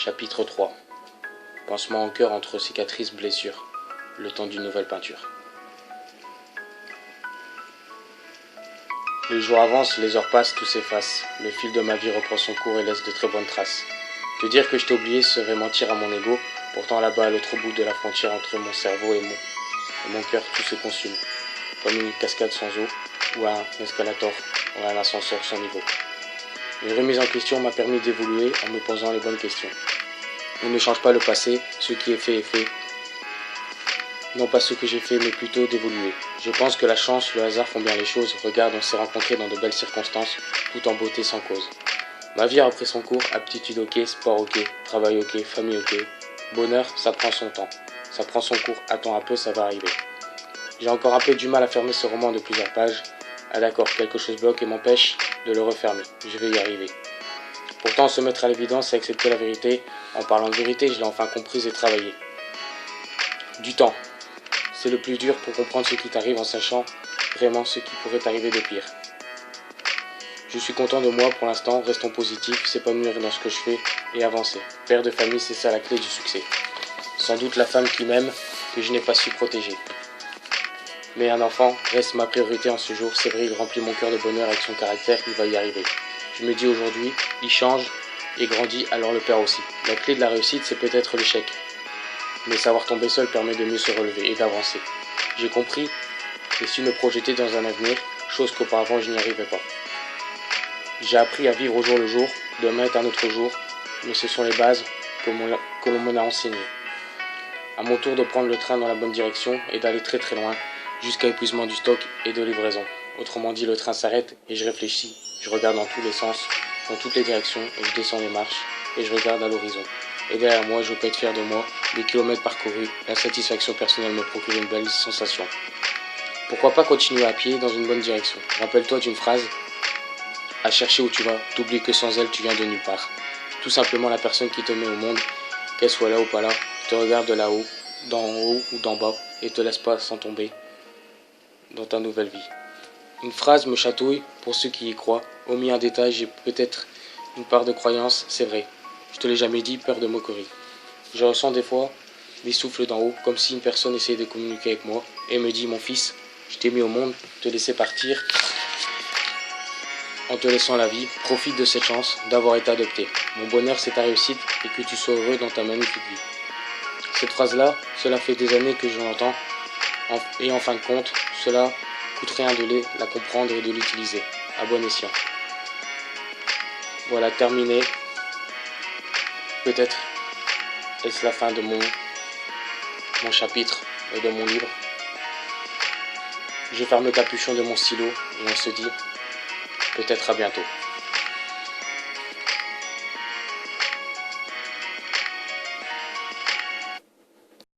Chapitre 3. Pansement au cœur entre cicatrices, blessures. Le temps d'une nouvelle peinture. Les jours avancent, les heures passent, tout s'efface. Le fil de ma vie reprend son cours et laisse de très bonnes traces. Te dire que je t'ai oublié serait mentir à mon ego. Pourtant là-bas, à l'autre bout de la frontière entre mon cerveau et mon cœur, tout se consume. Comme une cascade sans eau, ou un escalator, ou un ascenseur sans niveau. Une remise en question m'a permis d'évoluer en me posant les bonnes questions. On ne change pas le passé, ce qui est fait est fait. Non pas ce que j'ai fait, mais plutôt d'évoluer. Je pense que la chance, le hasard font bien les choses. Regarde, on s'est rencontrés dans de belles circonstances, tout en beauté sans cause. Ma vie a repris son cours, aptitude ok, sport ok, travail ok, famille ok. Bonheur, ça prend son temps. Ça prend son cours, attends un peu, ça va arriver. J'ai encore un peu du mal à fermer ce roman de plusieurs pages. Ah d'accord, quelque chose bloque et m'empêche de le refermer. Je vais y arriver. Pourtant, se mettre à l'évidence et accepter la vérité, en parlant de vérité, je l'ai enfin comprise et travaillé. Du temps. C'est le plus dur pour comprendre ce qui t'arrive en sachant vraiment ce qui pourrait t'arriver de pire. Je suis content de moi pour l'instant, restons positifs, s'épanouir dans ce que je fais et avancer. Père de famille, c'est ça la clé du succès. Sans doute la femme qui m'aime, que je n'ai pas su protéger. Mais un enfant reste ma priorité en ce jour. C'est vrai, il remplit mon cœur de bonheur avec son caractère, il va y arriver. Je me dis aujourd'hui, il change et grandit, alors le père aussi. La clé de la réussite, c'est peut-être l'échec. Mais savoir tomber seul permet de mieux se relever et d'avancer. J'ai compris et su me projeter dans un avenir, chose qu'auparavant je n'y arrivais pas. J'ai appris à vivre au jour le jour, demain est un autre jour, mais ce sont les bases que l'on m'en a enseignées. À mon tour de prendre le train dans la bonne direction et d'aller très très loin, jusqu'à épuisement du stock et de livraison. Autrement dit, le train s'arrête et je réfléchis, je regarde dans tous les sens, dans toutes les directions, et je descends les marches et je regarde à l'horizon. Et derrière moi, je peux être fier de moi, des kilomètres parcourus, la satisfaction personnelle me procure une belle sensation. Pourquoi pas continuer à pied dans une bonne direction? Rappelle-toi d'une phrase, à chercher où tu vas, t'oublies que sans elle, tu viens de nulle part. Tout simplement la personne qui te met au monde, qu'elle soit là ou pas là, te regarde de là-haut, d'en haut ou d'en bas, et te laisse pas sans tomber dans ta nouvelle vie. Une phrase me chatouille pour ceux qui y croient. Omis un détail, j'ai peut-être une part de croyance, c'est vrai. Je te l'ai jamais dit, peur de moquerie. Je ressens des fois des souffles d'en haut, comme si une personne essayait de communiquer avec moi et me dit, mon fils, je t'ai mis au monde, te laisser partir en te laissant la vie, profite de cette chance d'avoir été adopté. Mon bonheur c'est ta réussite et que tu sois heureux dans ta magnifique vie. Cette phrase-là, cela fait des années que je l'entends et en fin de compte, cela coûte rien de la comprendre et de l'utiliser, à bon escient. Voilà, terminé. Peut-être est-ce la fin de mon chapitre et de mon livre. Je ferme le capuchon de mon stylo et on se dit peut-être à bientôt.